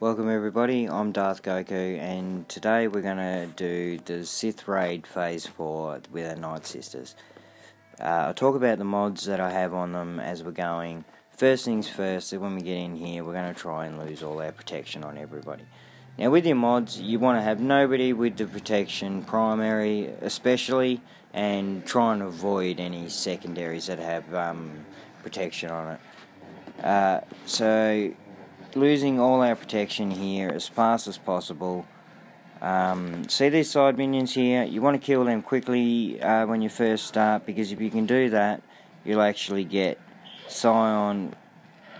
Welcome everybody, I'm Darth Goku, and today we're going to do the Sith Raid Phase 4 with our Nightsisters. I'll talk about the mods that I have on them as we're going. First things first, when we get in here, we're going to try and lose all our protection on everybody. Now with your mods, you want to have nobody with the protection primary especially, and try and avoid any secondaries that have protection on it. So losing all our protection here as fast as possible. See these side minions here? You want to kill them quickly when you first start, because if you can do that, you'll actually get Scion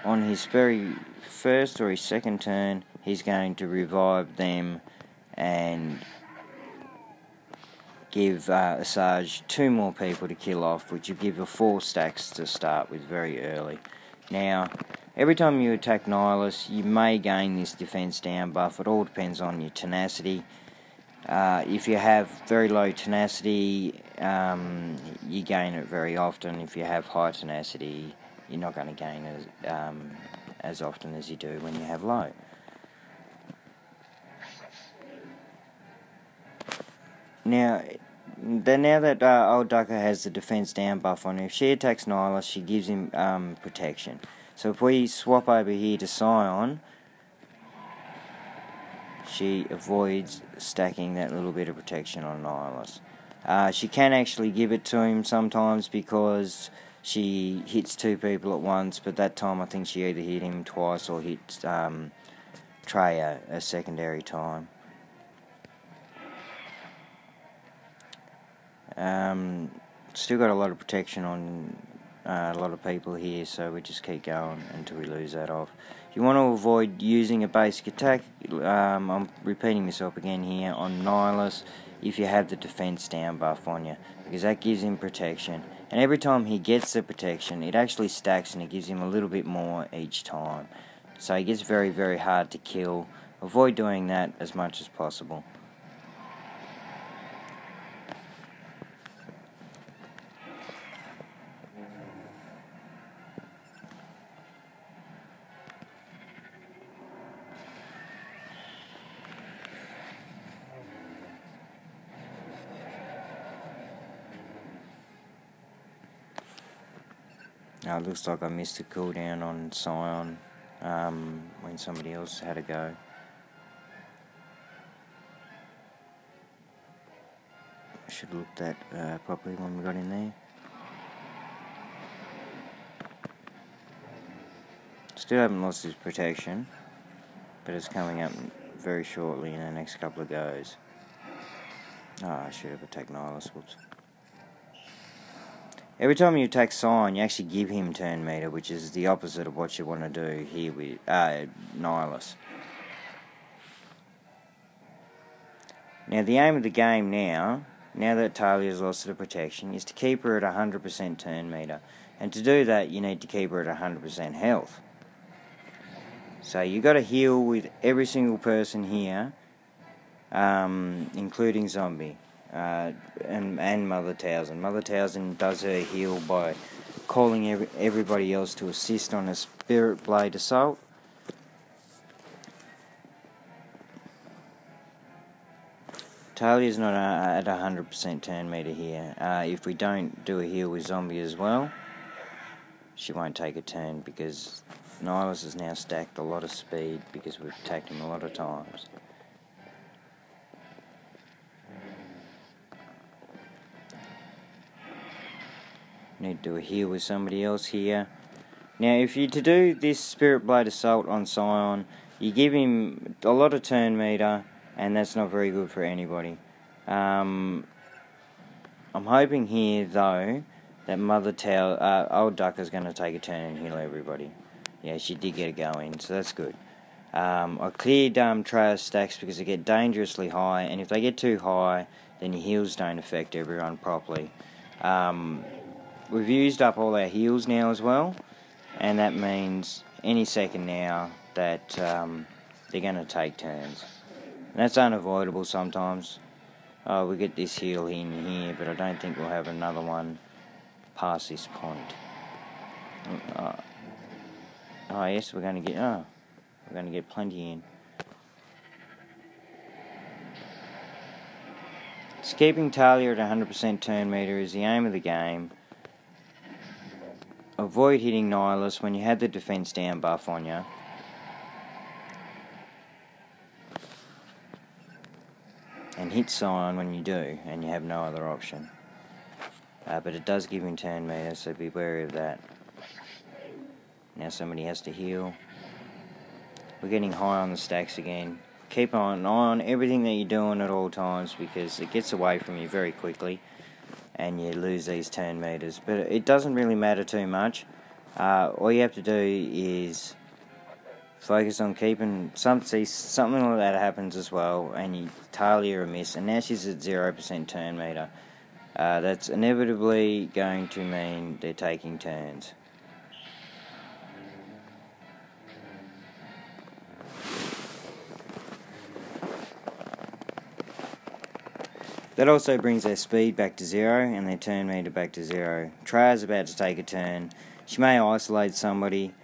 on his very first or his second turn. He's going to revive them and give Asajj 2 more people to kill off, which will give you 4 stacks to start with very early. Now, every time you attack Nihilus, you may gain this defense down buff. It all depends on your tenacity. If you have very low tenacity, you gain it very often. If you have high tenacity, you're not going to gain it as often as you do when you have low. Now that old Ducker has the defense down buff on her, if she attacks Nihilus, she gives him protection. So if we swap over here to Scion, she avoids stacking that little bit of protection on Nihilus. She can actually give it to him sometimes because she hits 2 people at once, but that time I think she either hit him twice or hit Traya a secondary time. Still got a lot of protection on a lot of people here, so we just keep going until we lose that off. You want to avoid using a basic attack. I'm repeating myself again here on Nihilus if you have the defense down buff on you, because that gives him protection, and every time he gets the protection it actually stacks and it gives him a little bit more each time, so he gets very, very hard to kill. Avoid doing that as much as possible. It looks like I missed a cooldown on Scion when somebody else had a go. I should have looked at properly when we got in there. Still haven't lost his protection, but it's coming up very shortly in the next couple of goes. I should have attacked Nihilus. Whoops. Every time you attack Scion, you actually give him turn meter, which is the opposite of what you want to do here with Nihilus. Now, the aim of the game now that Talia's lost the protection, is to keep her at 100% turn meter. And to do that, you need to keep her at 100% health. So you got to heal with every single person here, including Zombie. And Mother Townsend. Mother Townsend does her heal by calling everybody else to assist on a Spirit Blade Assault. Talia's not at 100% turn meter here. If we don't do a heal with Zombie as well, she won't take a turn, because Nihilus has now stacked a lot of speed because we've attacked him a lot of times. Need to do a heal with somebody else here. Now, if you're to do this Spirit Blade Assault on Scion, you give him a lot of turn meter, and that's not very good for anybody. I'm hoping here, though, that Old Duck is going to take a turn and heal everybody. Yeah, she did get a go in, so that's good. I cleared Traya's stacks because they get dangerously high, and if they get too high, then your heals don't affect everyone properly. We've used up all our heals now as well, and that means any second now that they're going to take turns. And that's unavoidable sometimes. We get this heal in here, but I don't think we'll have another one past this point. Oh yes, we're going to get plenty in. So keeping Talia at 100% turn meter is the aim of the game. Avoid hitting Nihilus when you have the defense down buff on you. And hit Scion when you do, and you have no other option. But it does give him turn meter, so be wary of that. Now somebody has to heal. We're getting high on the stacks again. Keep an eye on everything that you're doing at all times, because it gets away from you very quickly and you lose these turn meters. But it doesn't really matter too much. All you have to do is focus on keeping something like that happens as well, and you Talia a miss, and now she's at 0% turn meter. That's inevitably going to mean they're taking turns. That also brings their speed back to 0 and their turn meter back to 0. Traya's about to take a turn. She may isolate somebody.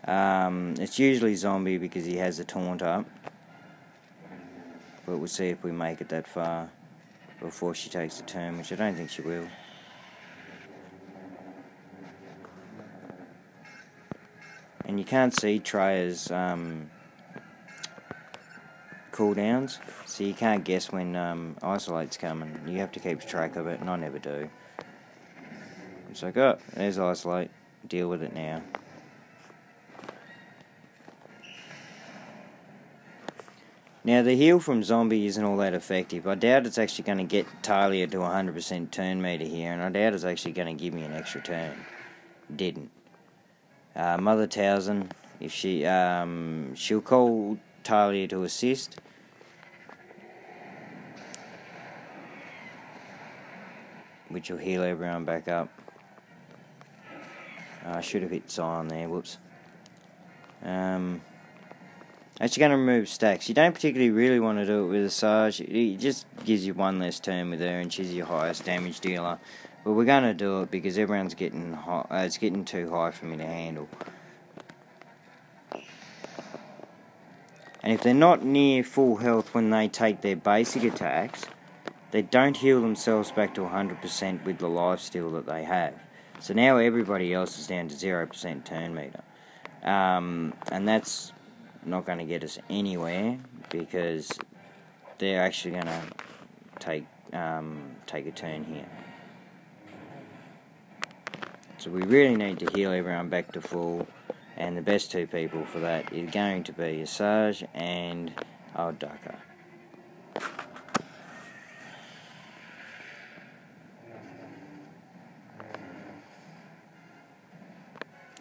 It's usually Zombie because he has a taunt up. But we'll see if we make it that far before she takes a turn, which I don't think she will. And you can't see Traya's cooldowns, so you can't guess when Isolate's coming. You have to keep track of it, and I never do. It's like, oh, there's Isolate, deal with it now. Now the heal from Zombie isn't all that effective. I doubt it's actually going to get Talia to 100% turn meter here, and I doubt it's actually going to give me an extra turn. Didn't. Mother Towson, if she'll call Talia to assist. Which will heal everyone back up. I should have hit Scion there, whoops. Actually going to remove stacks. You don't particularly really want to do it with Asajj. It just gives you one less turn with her, and she's your highest damage dealer. But we're going to do it because everyone's getting high, it's getting too high for me to handle. And if they're not near full health when they take their basic attacks, they don't heal themselves back to 100% with the lifesteal that they have. So now everybody else is down to 0% turn meter. And that's not going to get us anywhere, because they're actually going to take a turn here. So we really need to heal everyone back to full, and the best two people for that is going to be Asajj and Aldaka.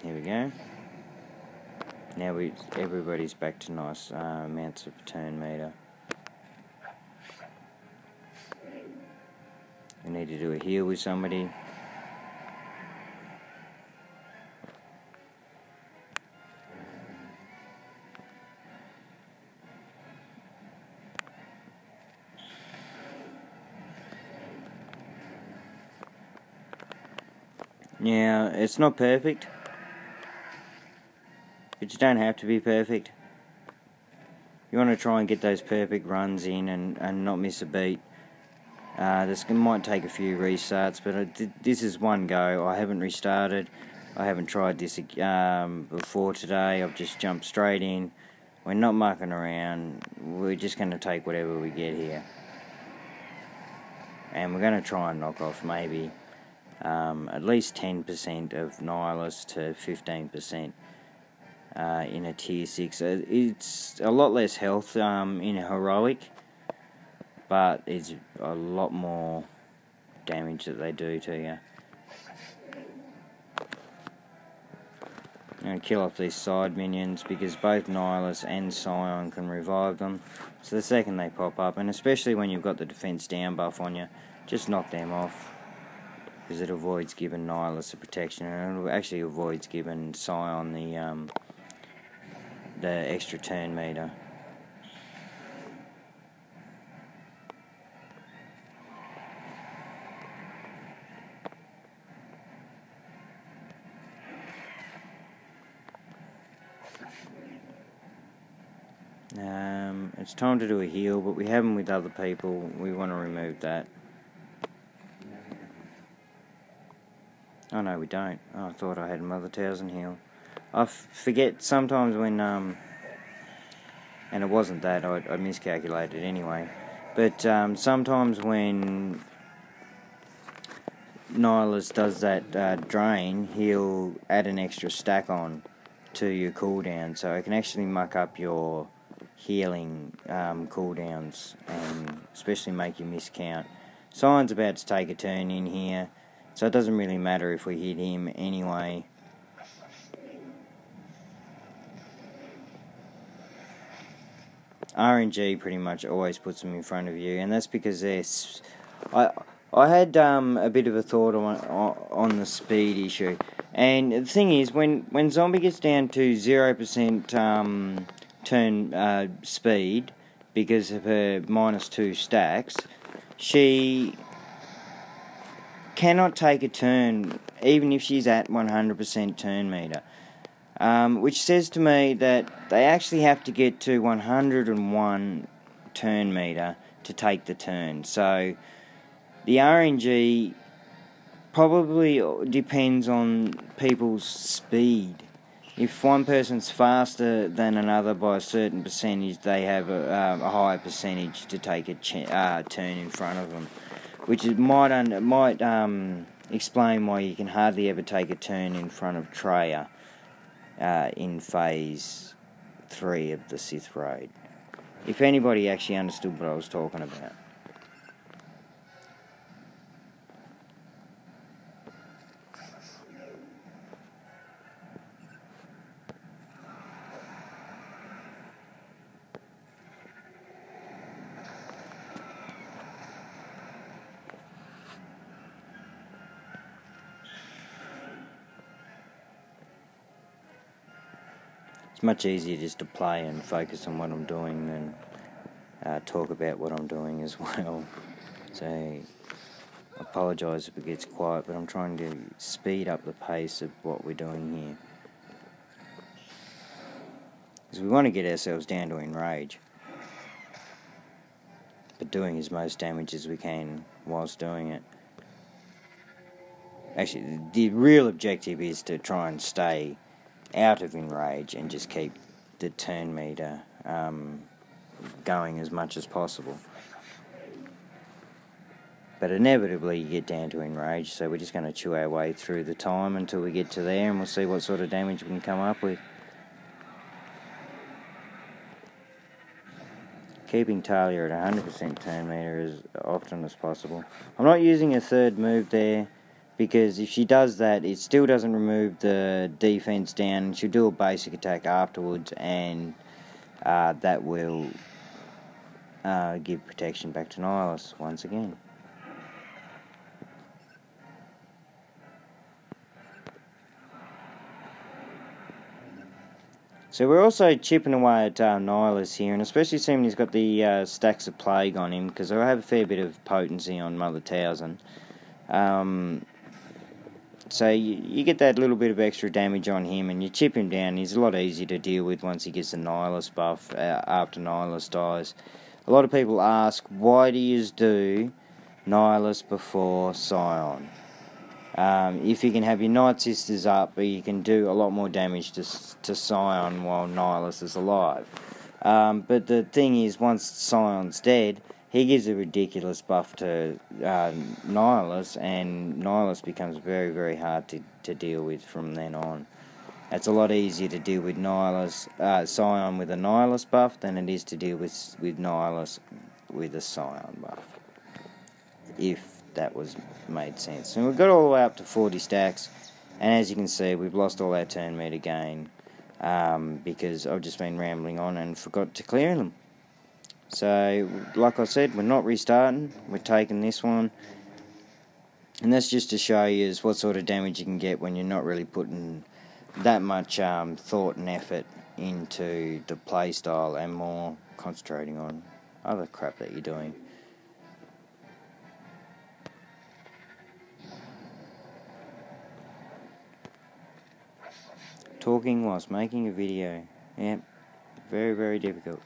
Here we go. Now everybody's back to nice amounts of turn meter. We need to do a heal with somebody. Now, it's not perfect, but you don't have to be perfect. You want to try and get those perfect runs in and not miss a beat. This might take a few restarts, but this is one go. I haven't restarted. I haven't tried this before today. I've just jumped straight in. We're not mucking around. We're just going to take whatever we get here. And we're going to try and knock off maybe at least 10% of Nihilus to 15% in a tier 6. It's a lot less health in a heroic, but it's a lot more damage that they do to you. I'm going to kill off these side minions because both Nihilus and Scion can revive them. So the second they pop up, and especially when you've got the defense down buff on you, just knock them off, because it avoids giving Nihilus the protection, and it actually avoids giving Scion the extra turn meter. It's time to do a heal, but we have them with other people. We want to remove that. Oh no, we don't. Oh, I thought I had Mother Thousand heal. I forget sometimes when, and it wasn't that, I miscalculated anyway. But sometimes when Nihilus does that drain, he'll add an extra stack on to your cooldown, so it can actually muck up your healing cooldowns, and especially make you miscount. Sion's about to take a turn in here, so it doesn't really matter if we hit him anyway. RNG pretty much always puts them in front of you, and that's because they're... I had a bit of a thought on the speed issue, and the thing is, when Zombie gets down to 0% turn speed because of her -2 stacks, she cannot take a turn even if she's at 100% turn meter, which says to me that they actually have to get to 101 turn meter to take the turn. So the RNG probably depends on people's speed. If one person's faster than another by a certain percentage, they have a higher percentage to take a turn in front of them, which might explain why you can hardly ever take a turn in front of Treya in Phase 3 of the Sith Raid. If anybody actually understood what I was talking about. It's much easier just to play and focus on what I'm doing than talk about what I'm doing as well. So I apologise if it gets quiet, but I'm trying to speed up the pace of what we're doing here, because we want to get ourselves down to enrage, but doing as most damage as we can whilst doing it. Actually, the real objective is to try and stay out of enrage and just keep the turn meter going as much as possible. But inevitably you get down to enrage, so we're just going to chew our way through the time until we get to there, and we'll see what sort of damage we can come up with. Keeping Talia at 100% turn meter as often as possible. I'm not using a third move there, because if she does that, it still doesn't remove the defense down. She'll do a basic attack afterwards, and that will give protection back to Nihilus once again. So we're also chipping away at Nihilus here, and especially seeing he's got the stacks of plague on him, because I have a fair bit of potency on Mother Thousand. So you get that little bit of extra damage on him, and you chip him down. He's a lot easier to deal with once he gets the Nihilus buff after Nihilus dies. A lot of people ask, why do you do Nihilus before Sion? If you can have your Nightsisters up, you can do a lot more damage to Sion while Nihilus is alive. But the thing is, once Sion's dead, he gives a ridiculous buff to Nihilus, and Nihilus becomes very, very hard to deal with from then on. It's a lot easier to deal with Sion with a Nihilus buff than it is to deal with Nihilus with a Sion buff, if that was made sense. And we've got all the way up to 40 stacks, and as you can see, we've lost all our turn meter gain because I've just been rambling on and forgot to clear them. So, like I said, we're not restarting, we're taking this one, and that's just to show you what sort of damage you can get when you're not really putting that much thought and effort into the playstyle and more concentrating on other crap that you're doing. Talking whilst making a video, yep, very, very difficult.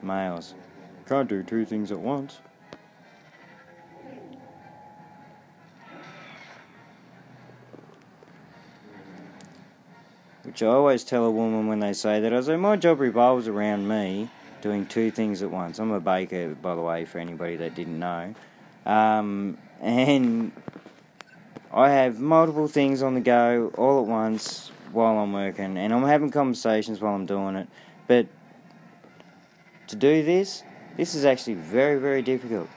Males can't do two things at once. which I always tell a woman when they say that. I say, my job revolves around me doing two things at once. I'm a baker, by the way, for anybody that didn't know. And I have multiple things on the go all at once while I'm working, and I'm having conversations while I'm doing it. But to do this is actually very, very difficult.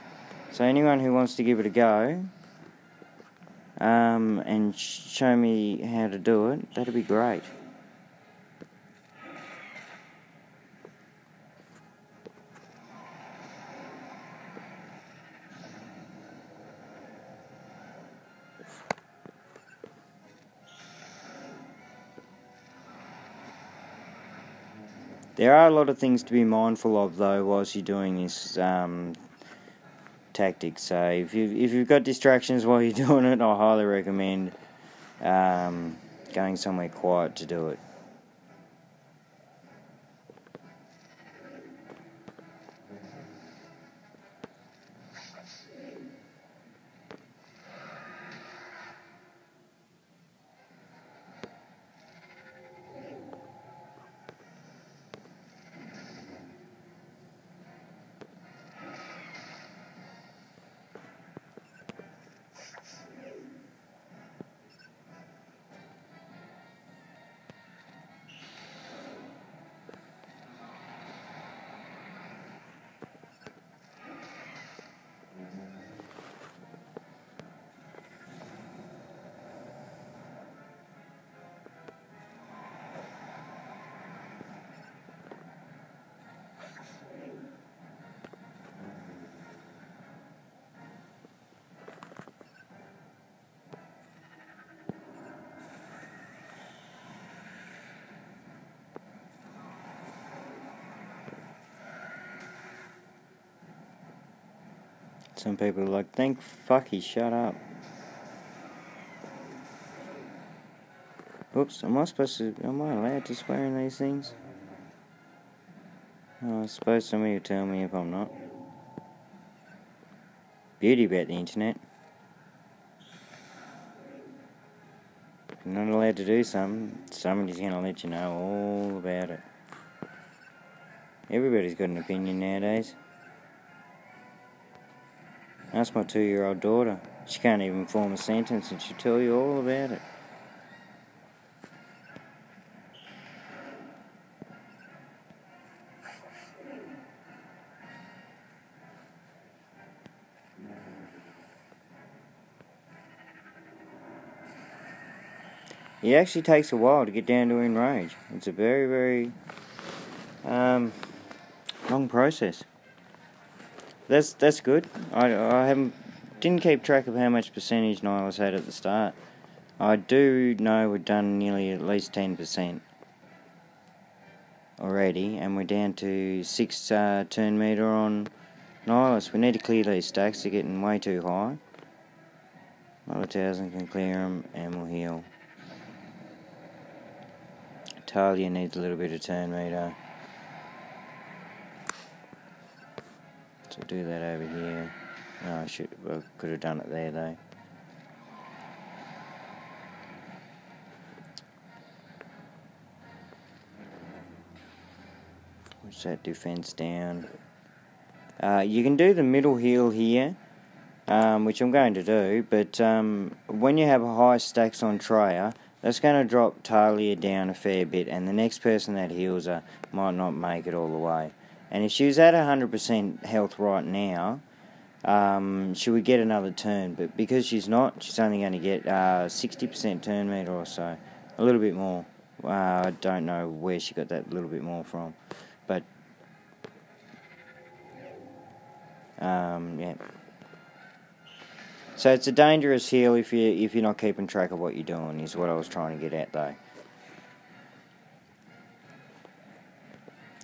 So anyone who wants to give it a go and show me how to do it, that'd be great. There are a lot of things to be mindful of, though, whilst you're doing this tactic. So if you've got distractions while you're doing it, I highly recommend going somewhere quiet to do it. Some people are like, thank fuck he shut up. Oops, am I allowed to swear in these things? Oh, I suppose somebody will tell me if I'm not. Beauty about the internet. If you're not allowed to do something, somebody's going to let you know all about it. Everybody's got an opinion nowadays. Ask my 2-year-old daughter. She can't even form a sentence and she'll tell you all about it. It actually takes a while to get down to enrage. It's a very, very long process. That's good. I didn't keep track of how much percentage Nihilus had at the start. I do know we've done nearly at least 10% already, and we're down to 6 turn meter on Nihilus. We need to clear these stacks. They're getting way too high. Another 1,000 can clear them, and we'll heal. Talia needs a little bit of turn meter. So do that over here. No, I could have done it there though. Push that defense down. You can do the middle heal here, which I'm going to do, but when you have high stacks on Treya, that's going to drop Talia down a fair bit, and the next person that heals her might not make it all the way. And if she was at 100% health right now, she would get another turn, but because she's not, she's only going to get 60% turn meter or so, a little bit more. I don't know where she got that little bit more from, but yeah. So it's a dangerous heal if you're not keeping track of what you're doing, is what I was trying to get at though.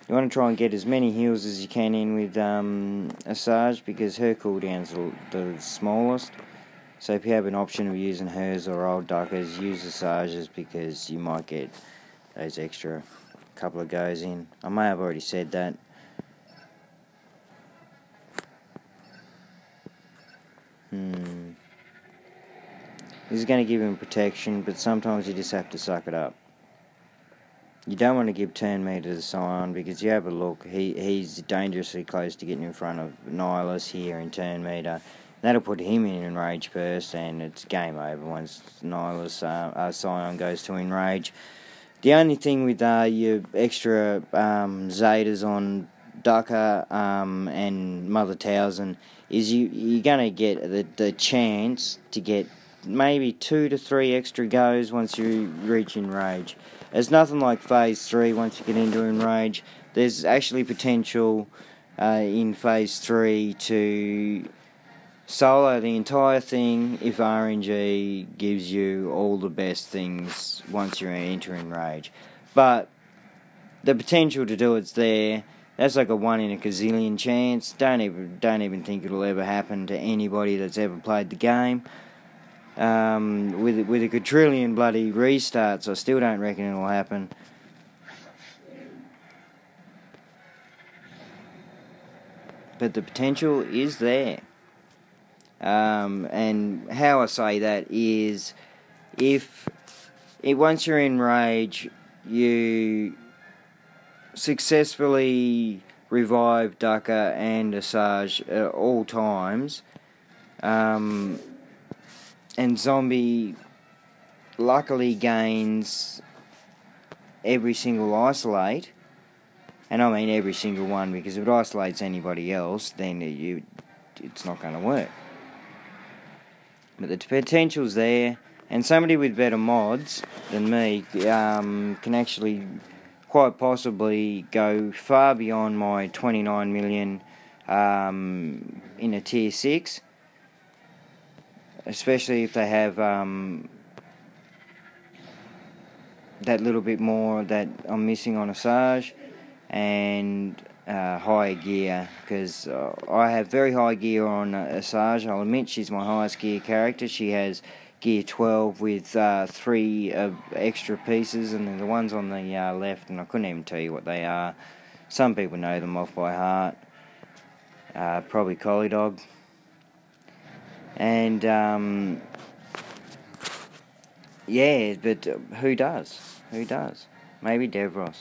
You want to try and get as many heals as you can in with Asajj, because her cooldown's the smallest. So if you have an option of using hers or old duckers, use Asajj's, because you might get those extra couple of goes in. I may have already said that. This is going to give him protection, but sometimes you just have to suck it up. You don't want to give turn meter to Scion, because you have a look, he's dangerously close to getting in front of Nihilus here in turn meter. That'll put him in enrage first, and it's game over once Scion goes to enrage. The only thing with your extra Zetas on Ducker and Mother Townsend is you're going to get the chance to get maybe 2 to 3 extra goes once you reach enrage. There's nothing like Phase 3 once you get into enrage. There's actually potential in Phase 3 to solo the entire thing if RNG gives you all the best things once you enter enrage. But the potential to do it's there. That's like a 1 in a gazillion chance. Don't even think it'll ever happen to anybody that's ever played the game. With a quadrillion bloody restarts, I still don't reckon it'll happen. But the potential is there. And how I say that is, if once you're in rage, you successfully revive Ducker and Asajj at all times, and Zombie luckily gains every single isolate, and I mean every single one, because if it isolates anybody else, then it's not going to work. But the potential's there, and somebody with better mods than me can actually quite possibly go far beyond my 29 million in a tier 6, especially if they have that little bit more that I'm missing on Asajj, and higher gear, because I have very high gear on Asajj. I'll admit she's my highest gear character. She has gear 12 with 3 extra pieces, and then the ones on the left, and I couldn't even tell you what they are. Some people know them off by heart. Probably Collie Dog. And yeah, but who does? Who does? Maybe Devros.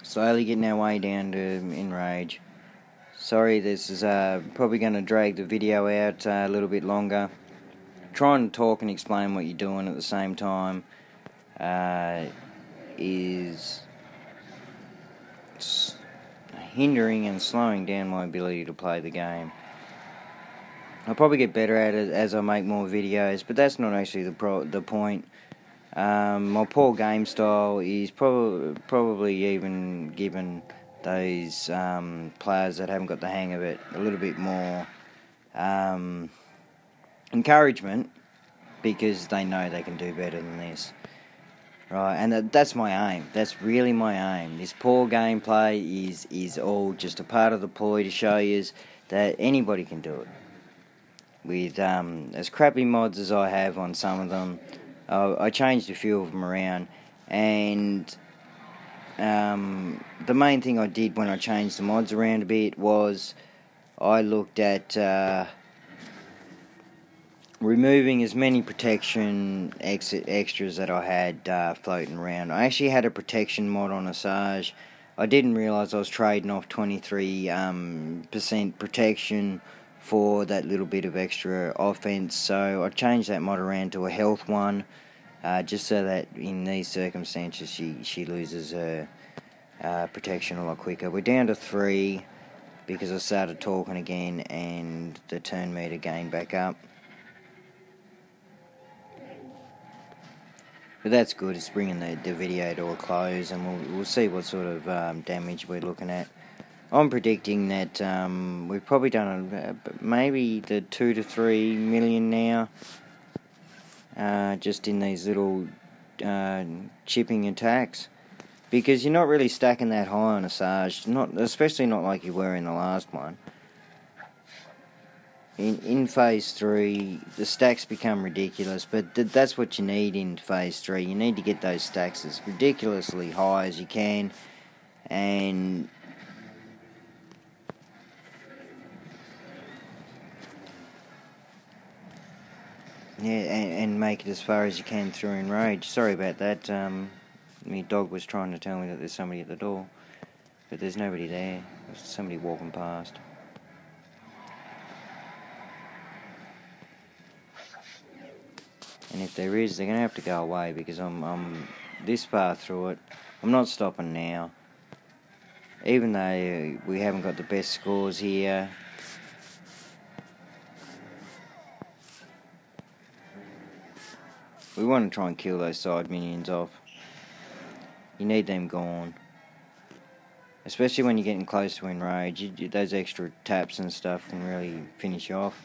Slowly getting our way down to enrage. Sorry, this is probably going to drag the video out a little bit longer. Trying to talk and explain what you're doing at the same time is hindering and slowing down my ability to play the game. I'll probably get better at it as I make more videos, but that's not actually the point. My poor game style is probably even given those players that haven't got the hang of it a little bit more encouragement, because they know they can do better than this. Right, and that's my aim. That's really my aim. This poor gameplay is all just a part of the ploy to show you that anybody can do it. With as crappy mods as I have on some of them, I changed a few of them around, and the main thing I did when I changed the mods around a bit was I looked at removing as many protection extras that I had floating around. I actually had a protection mod on Asajj. I didn't realise I was trading off 23% protection for that little bit of extra offense, so I changed that mod around to a health one, just so that in these circumstances she loses her protection a lot quicker. We're down to 3 because I started talking again and the turn meter gained back up. But that's good. It's bringing the video to a close, and we'll see what sort of damage we're looking at. I'm predicting that we've probably done maybe the 2 to 3 million now, just in these little chipping attacks, because you're not really stacking that high on Asajj, especially not like you were in the last one. in Phase 3, the stacks become ridiculous, but that's what you need in Phase 3. You need to get those stacks as ridiculously high as you can, and yeah, and make it as far as you can through Enrage. Sorry about that. My dog was trying to tell me that there's somebody at the door, but there's nobody there. There's somebody walking past. And if there is, they're going to have to go away, because I'm this far through it. I'm not stopping now. Even though we haven't got the best scores here. We want to try and kill those side minions off. You need them gone. Especially when you're getting close to Enrage. Those extra taps and stuff can really finish you off.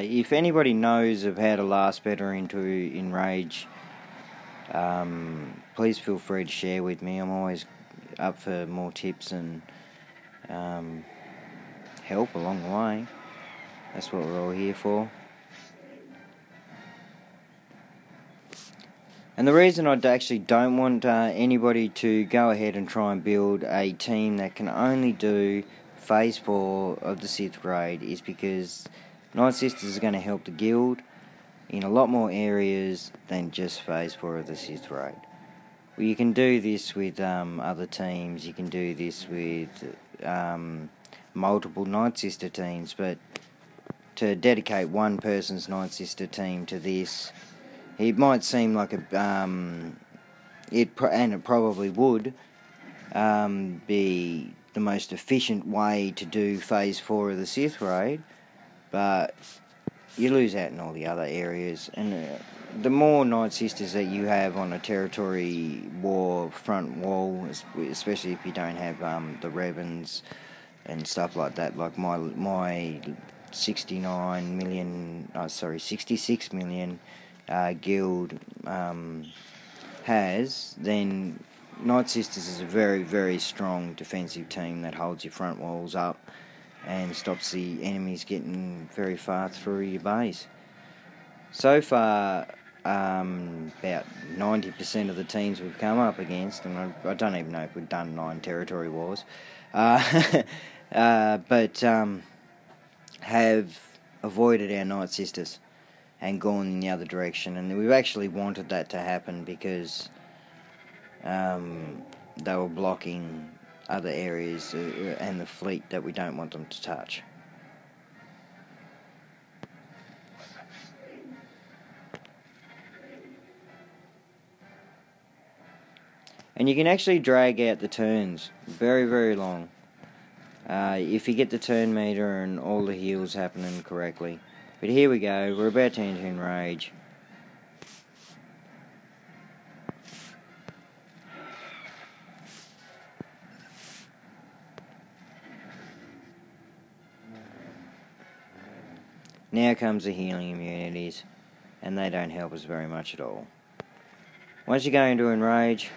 If anybody knows of how to last better into Enrage, please feel free to share with me. I'm always up for more tips and help along the way. That's what we're all here for. And the reason I actually don't want anybody to go ahead and try and build a team that can only do Phase 4 of the Sith Raid is because Nightsisters is going to help the guild in a lot more areas than just Phase 4 of the Sith Raid. Well, you can do this with other teams, you can do this with multiple Nightsister teams, but to dedicate one person's Nightsister team to this, it might seem like it probably would be the most efficient way to do Phase 4 of the Sith Raid, but you lose out in all the other areas, and the more Nightsisters that you have on a territory war front wall, especially if you don't have the Rebens and stuff like that, like my 66 million guild has, then Nightsisters is a very, very strong defensive team that holds your front walls up and stops the enemies getting very far through your base. So far, about 90% of the teams we've come up against, and I don't even know if we've done 9 territory wars, but have avoided our Nightsisters and gone in the other direction, and we've actually wanted that to happen because they were blocking other areas and the fleet that we don't want them to touch. And you can actually drag out the turns very, very long if you get the turn meter and all the heals happening correctly. But here we go, we're about to enter Enrage. Now comes the healing immunities, and they don't help us very much at all. Once you go into Enrage,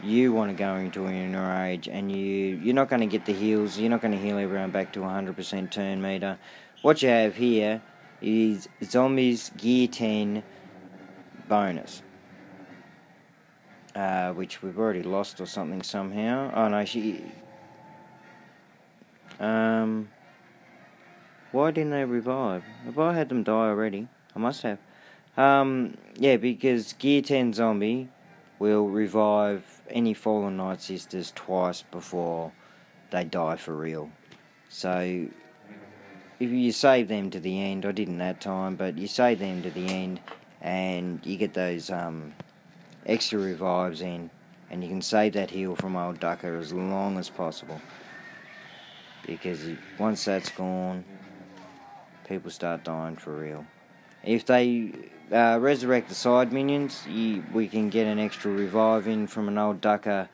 you want to go into Enrage, and you're not going to get the heals, you're not going to heal everyone back to 100% turn meter. What you have here is Zombies Gear 10 bonus, which we've already lost or something somehow. Oh no, why didn't they revive? Have I had them die already? I must have. Yeah, because Gear 10 Zombie will revive any fallen Nightsisters twice before they die for real. So, if you save them to the end, I didn't that time, but you save them to the end, and you get those extra revives in, and you can save that heal from old Ducker as long as possible. Because once that's gone, people start dying for real. If they resurrect the side minions, we can get an extra revive in from an old Ducker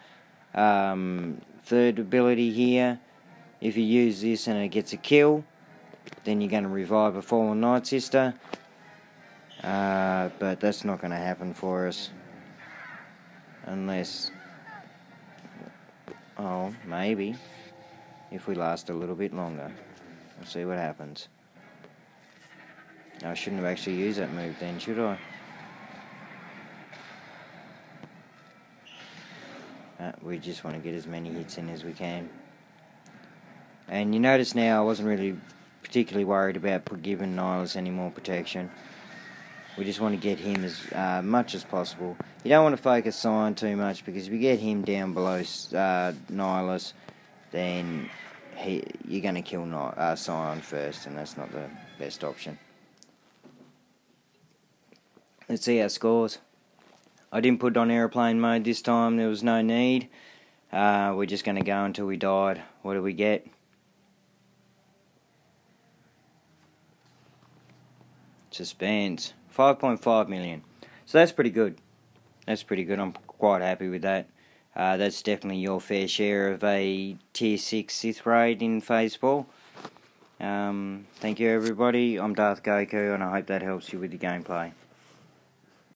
third ability here. If you use this and it gets a kill, then you're going to revive a fallen Nightsister. But that's not going to happen for us. Unless Oh, maybe. If we last a little bit longer. We'll see what happens. I shouldn't have actually used that move then, should I? We just want to get as many hits in as we can. And you notice now I wasn't really particularly worried about giving Nihilus any more protection. We just want to get him as much as possible. You don't want to focus Scion too much, because if you get him down below Nihilus, then you're going to kill Scion first, and that's not the best option. Let's see our scores. I didn't put it on aeroplane mode this time. There was no need. We're just going to go until we died. What do we get? Suspense. 5.5 million. So that's pretty good. That's pretty good. I'm quite happy with that. That's definitely your fair share of a Tier 6 Sith raid in Phase 4. Thank you everybody. I'm Darth Goku, and I hope that helps you with the gameplay.